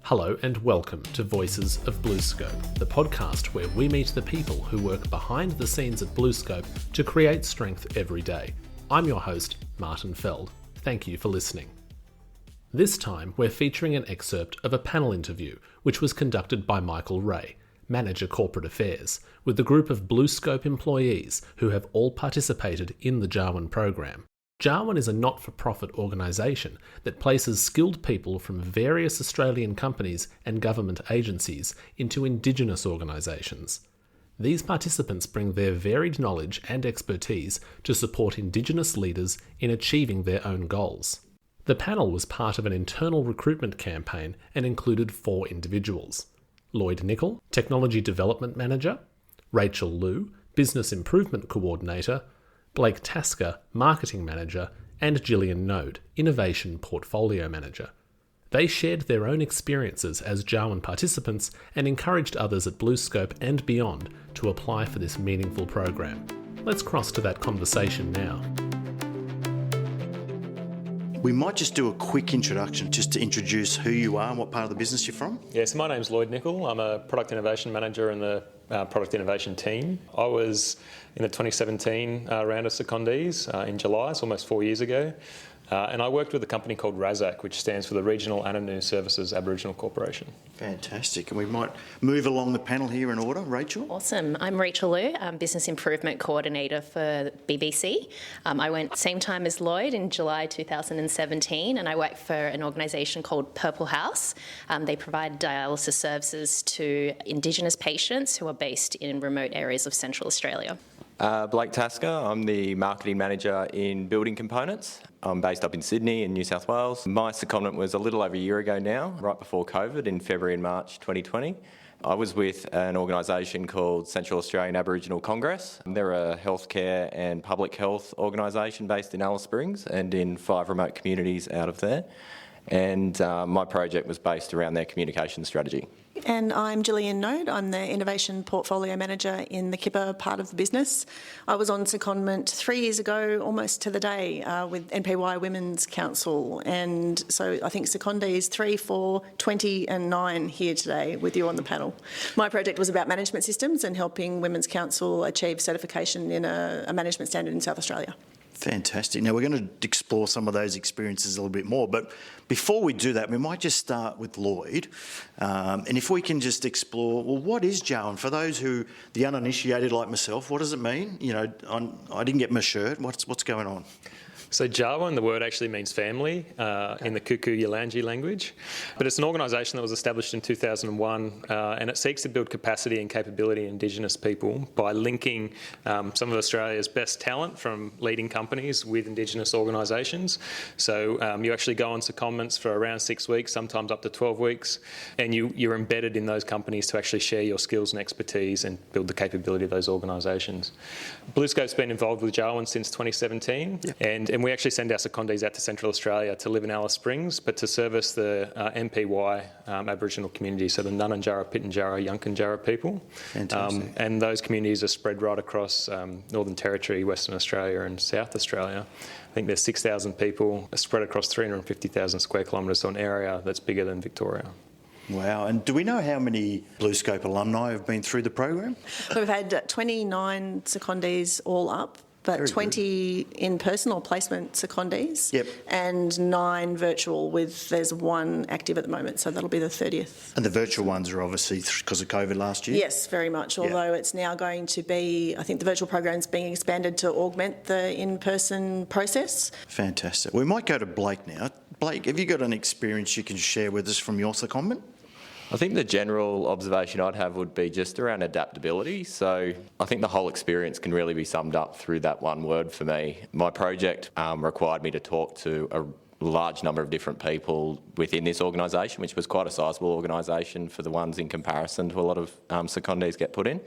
Hello and welcome to Voices of BlueScope, the podcast where we meet the people who work behind the scenes at BlueScope to create strength every day. I'm your host, Martin Feld. Thank you for listening. This time we're featuring an excerpt of a panel interview which was conducted by Michael Reay, Manager Corporate Affairs, with a group of BlueScope employees who have all participated in the Jawun program. Jawun is a not-for-profit organisation that places skilled people from various Australian companies and government agencies into Indigenous organisations. These participants bring their varied knowledge and expertise to support Indigenous leaders in achieving their own goals. The panel was part of an internal recruitment campaign and included 4 individuals: Lloyd Niccol, Technology Development Manager; Rachael Lew, Business Improvement Coordinator; Blake Tasker, Marketing Manager; and Jillian Noad, Innovation Portfolio Manager. They shared their own experiences as Jawun participants and encouraged others at BlueScope and beyond to apply for this meaningful program. Let's cross to that conversation now. We might just do a quick introduction just to introduce who you are and what part of the business you're from. Yes, my name's Lloyd Niccol. I'm a Product Innovation Manager in the Product Innovation team. I was in the 2017 round of secondees in July, so almost 4 years ago. And I worked with a company called RASAC, which stands for the Regional Anangu Services Aboriginal Corporation. Fantastic. And we might move along the panel here in order. Rachel? Awesome. I'm Rachael Lew, Business Improvement Coordinator for BBC. I went same time as Lloyd in July 2017, and I work for an organisation called Purple House. They provide dialysis services to Indigenous patients who are based in remote areas of Central Australia. Blake Tasker, I'm the Marketing Manager in Building Components. I'm based up in Sydney in New South Wales. My secondment was a little over a year ago now, right before COVID in February and March 2020. I was with an organisation called Central Australian Aboriginal Congress. They're a healthcare and public health organisation based in Alice Springs and in 5 remote communities out of there. And my project was based around their communication strategy. And I'm Jillian Noad. I'm the Innovation Portfolio Manager in the Kipper part of the business. I was on secondment 3 years ago, almost to the day, with NPY Women's Council. And so I think secondees 3, 4, 20 and 9 here today with you on the panel. My project was about management systems and helping Women's Council achieve certification in a management standard in South Australia. Fantastic. Now, we're going to explore some of those experiences a little bit more, but before we do that, we might just start with Lloyd. And if we can just explore, well, what is Jawun? For those who, the uninitiated like myself, what does it mean? You know, I didn't get my shirt. What's going on? So Jawun, the word actually means family in the Kuku Yalanji language, but it's an organisation that was established in 2001 and it seeks to build capacity and capability in Indigenous people by linking some of Australia's best talent from leading companies with Indigenous organisations. So you actually go on secondments for around 6 weeks, sometimes up to 12 weeks, and you're embedded in those companies to actually share your skills and expertise and build the capability of those organisations. BlueScope's been involved with Jawun since 2017, yep. and we actually send our secondees out to Central Australia to live in Alice Springs, but to service the NPY Aboriginal community, so the Nunanjara, Pitjantjara, Yunkanjara people. Fantastic. And those communities are spread right across Northern Territory, Western Australia and South Australia. I think there's 6,000 people spread across 350,000 square kilometres, so an area that's bigger than Victoria. Wow. And do we know how many BlueScope alumni have been through the program? We've had 29 secondees all up, but very 20 good. In-person or placement secondees, yep. And 9 virtual there's 1 active at the moment, so that'll be the 30th. And the virtual ones are obviously because of COVID last year? Yes, very much, although it's now going to be, I think the virtual program's being expanded to augment the in-person process. Fantastic. We might go to Blake now. Blake, have you got an experience you can share with us from your secondment? I think the general observation I'd have would be just around adaptability. So I think the whole experience can really be summed up through that one word for me. My project required me to talk to a large number of different people within this organisation, which was quite a sizable organisation for the ones in comparison to a lot of secondees get put in.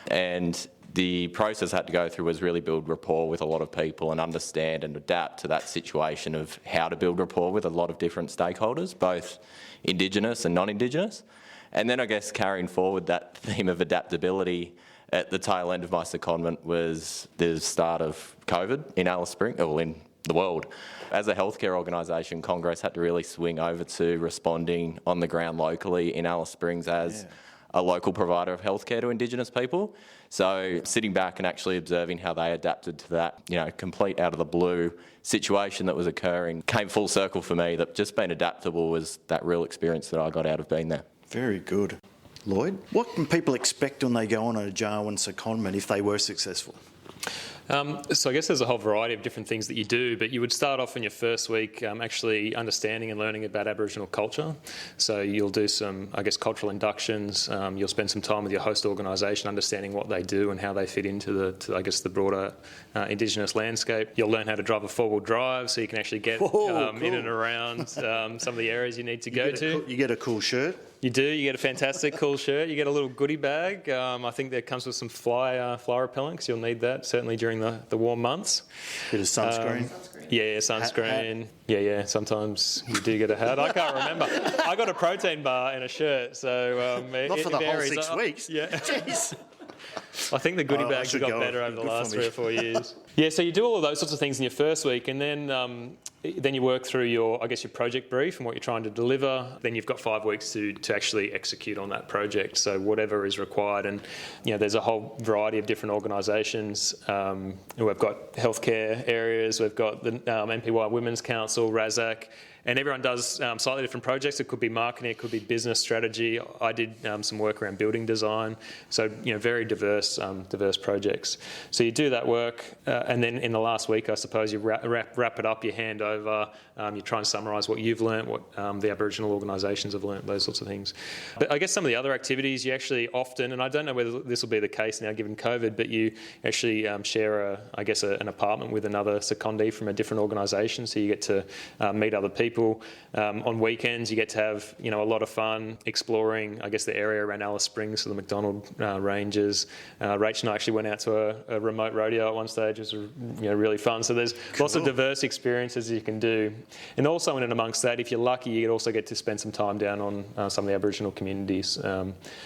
And the process I had to go through was really build rapport with a lot of people and understand and adapt to that situation of how to build rapport with a lot of different stakeholders, both Indigenous and non-Indigenous. And then I guess carrying forward that theme of adaptability, at the tail end of my secondment was the start of COVID in Alice Springs, or in the world. As a healthcare organisation, Congress had to really swing over to responding on the ground locally in Alice Springs as a local provider of healthcare to Indigenous people. So sitting back and actually observing how they adapted to that, complete out of the blue situation that was occurring came full circle for me. That just being adaptable was that real experience that I got out of being there. Very good. Lloyd, what can people expect when they go on a Jawun secondment if they were successful? So I guess there's a whole variety of different things that you do, but you would start off in your first week actually understanding and learning about Aboriginal culture. So you'll do some, cultural inductions. You'll spend some time with your host organisation understanding what they do and how they fit into the broader Indigenous landscape. You'll learn how to drive a four-wheel drive so you can actually get cool. in and around some of the areas you need to go to. You get a cool shirt. You do. You get a fantastic cool shirt. You get a little goodie bag. I think that comes with some fly repellent because you'll need that certainly during the warm months. Bit of sunscreen. Yeah, sunscreen. Hat. Yeah. Sometimes you do get a hat. I can't remember. I got a protein bar and a shirt, so not for the varies. whole 6 weeks. Yeah. Jeez. I think the goodie bags have got better over the last 3 or 4 years. Yeah, so you do all of those sorts of things in your first week, and then you work through your project brief and what you're trying to deliver. Then you've got 5 weeks to actually execute on that project. So whatever is required, and there's a whole variety of different organisations. We've got healthcare areas. We've got the MPY Women's Council, RASAC. And everyone does slightly different projects. It could be marketing, it could be business strategy. I did some work around building design. So, very diverse projects. So you do that work, and then in the last week, I suppose, you wrap it up, you hand over, you try and summarise what you've learnt, what the Aboriginal organisations have learnt, those sorts of things. But I guess some of the other activities you actually often, and I don't know whether this will be the case now given COVID, but you actually share an apartment with another secondee from a different organisation, so you get to meet other people. On weekends, you get to have a lot of fun exploring, the area around Alice Springs, so the McDonald Ranges. Rachel and I actually went out to a remote rodeo at one stage. It was really fun. So there's lots of diverse experiences you can do, and also in and amongst that, if you're lucky, you also get to spend some time down on some of the Aboriginal communities.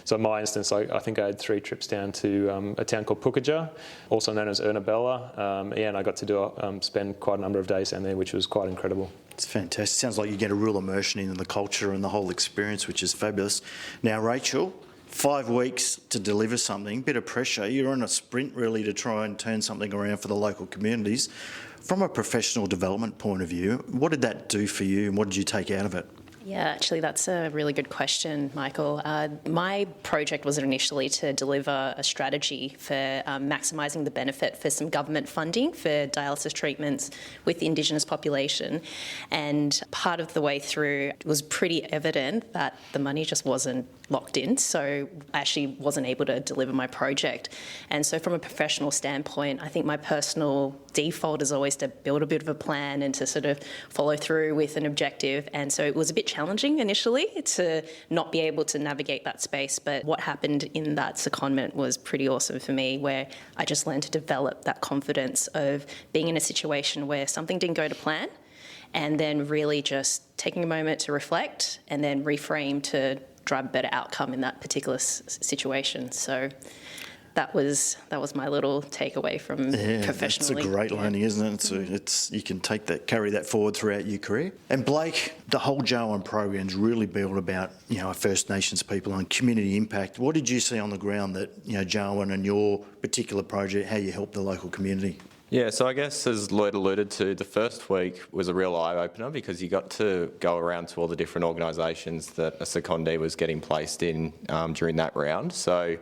So in my instance, I think I had 3 trips down to a town called Pukaja, also known as Ernabella, and I got to spend quite a number of days down there, which was quite incredible. It's fantastic. Sounds like you get a real immersion into the culture and the whole experience, which is fabulous. Now, Rachael, 5 weeks to deliver something, bit of pressure. You're on a sprint really to try and turn something around for the local communities. From a professional development point of view, what did that do for you and what did you take out of it? Yeah, actually, that's a really good question, Michael. My project was initially to deliver a strategy for maximising the benefit for some government funding for dialysis treatments with the Indigenous population. And part of the way through, it was pretty evident that the money just wasn't locked in, so I actually wasn't able to deliver my project. And so from a professional standpoint, I think my personal default is always to build a bit of a plan and to sort of follow through with an objective. And so it was a bit challenging initially to not be able to navigate that space, but what happened in that secondment was pretty awesome for me, where I just learned to develop that confidence of being in a situation where something didn't go to plan, and then really just taking a moment to reflect and then reframe to drive a better outcome in that particular situation. So that was my little takeaway from professionally. It's a great learning, isn't it? It's you can carry that forward throughout your career. And Blake, the whole Jawun program's really built about First Nations people and community impact. What did you see on the ground that Jawun and your particular project, how you helped the local community? Yeah, so I guess as Lloyd alluded to, the first week was a real eye-opener because you got to go around to all the different organisations that a secondee was getting placed in during that round. So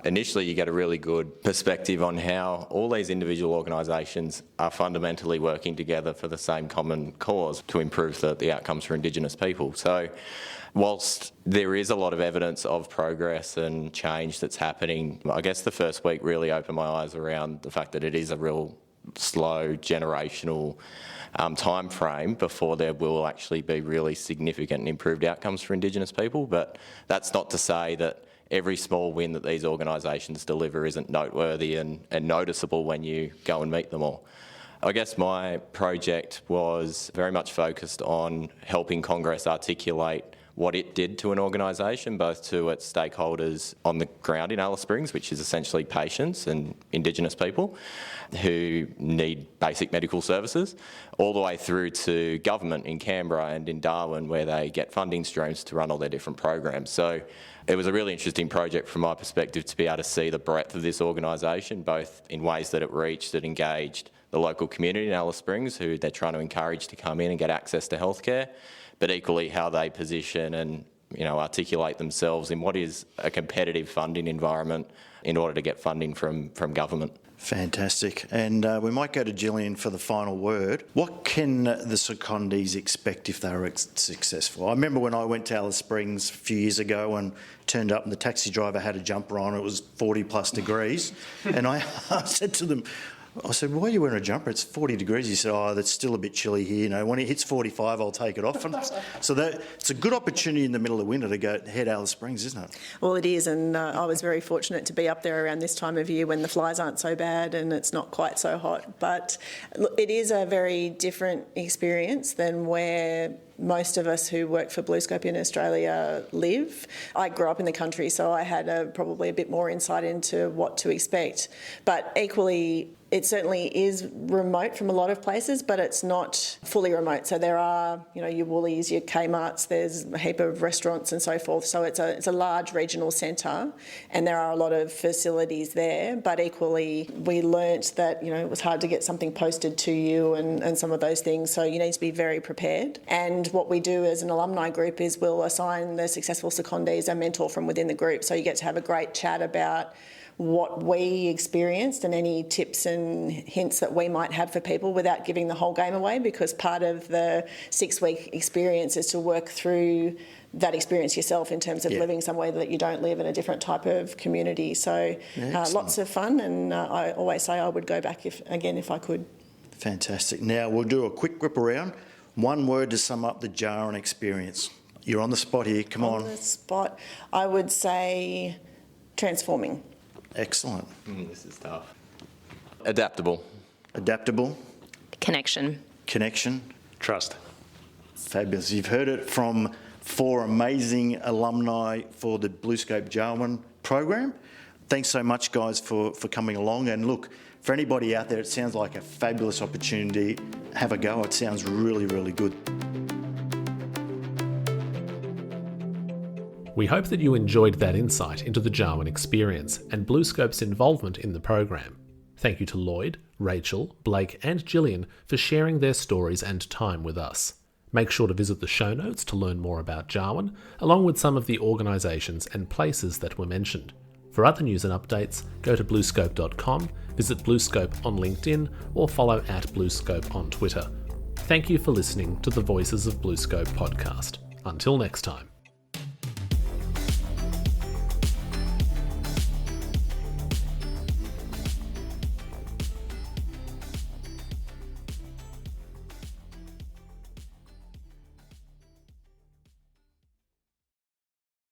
initially you get a really good perspective on how all these individual organisations are fundamentally working together for the same common cause to improve the outcomes for Indigenous people. So whilst there is a lot of evidence of progress and change that's happening, I guess the first week really opened my eyes around the fact that it is a real slow generational time frame before there will actually be really significant and improved outcomes for Indigenous people. But that's not to say that every small win that these organisations deliver isn't noteworthy and noticeable when you go and meet them all. I guess my project was very much focused on helping Congress articulate what it did to an organisation, both to its stakeholders on the ground in Alice Springs, which is essentially patients and Indigenous people who need basic medical services, all the way through to government in Canberra and in Darwin, where they get funding streams to run all their different programs. So it was a really interesting project from my perspective to be able to see the breadth of this organisation, both in ways that it reached, that engaged the local community in Alice Springs, who they're trying to encourage to come in and get access to healthcare, but equally how they position and articulate themselves in what is a competitive funding environment in order to get funding from government. Fantastic. And we might go to Jillian for the final word. What can the secondees expect if they were successful? I remember when I went to Alice Springs a few years ago and turned up and the taxi driver had a jumper on. It was 40 plus degrees. And I said to them, why are you wearing a jumper? It's 40 degrees. He said, that's still a bit chilly here. When it hits 45, I'll take it off. And so it's a good opportunity in the middle of winter to go head Alice Springs, isn't it? Well, it is, and I was very fortunate to be up there around this time of year when the flies aren't so bad and it's not quite so hot. But it is a very different experience than where most of us who work for BlueScope in Australia live. I grew up in the country, so I had probably a bit more insight into what to expect. But equally, it certainly is remote from a lot of places, but it's not fully remote. So there are, your Woolies, your Kmarts, there's a heap of restaurants and so forth. So it's a large regional centre and there are a lot of facilities there. But equally, we learnt that, it was hard to get something posted to you and some of those things. So you need to be very prepared. And what we do as an alumni group is we'll assign the successful secondees a mentor from within the group. So you get to have a great chat about what we experienced and any tips and hints that we might have for people without giving the whole game away, because part of the 6-week experience is to work through that experience yourself in terms of living somewhere that you don't live in a different type of community. So lots of fun, and I always say I would go back if I could. Fantastic. Now we'll do a quick whip around. One word to sum up the Jawun experience. You're on the spot here, come on. On the spot, I would say transforming. Excellent. This is tough. Adaptable. Adaptable. Connection. Connection. Trust. Fabulous. You've heard it from 4 amazing alumni for the BlueScope Jawun program. Thanks so much, guys, for coming along. And look, for anybody out there, it sounds like a fabulous opportunity. Have a go. It sounds really, really good. We hope that you enjoyed that insight into the Jawun experience and BlueScope's involvement in the program. Thank you to Lloyd, Rachael, Blake and Jillian for sharing their stories and time with us. Make sure to visit the show notes to learn more about Jawun, along with some of the organisations and places that were mentioned. For other news and updates, go to bluescope.com, visit BlueScope on LinkedIn or follow @BlueScope on Twitter. Thank you for listening to the Voices of BlueScope podcast. Until next time.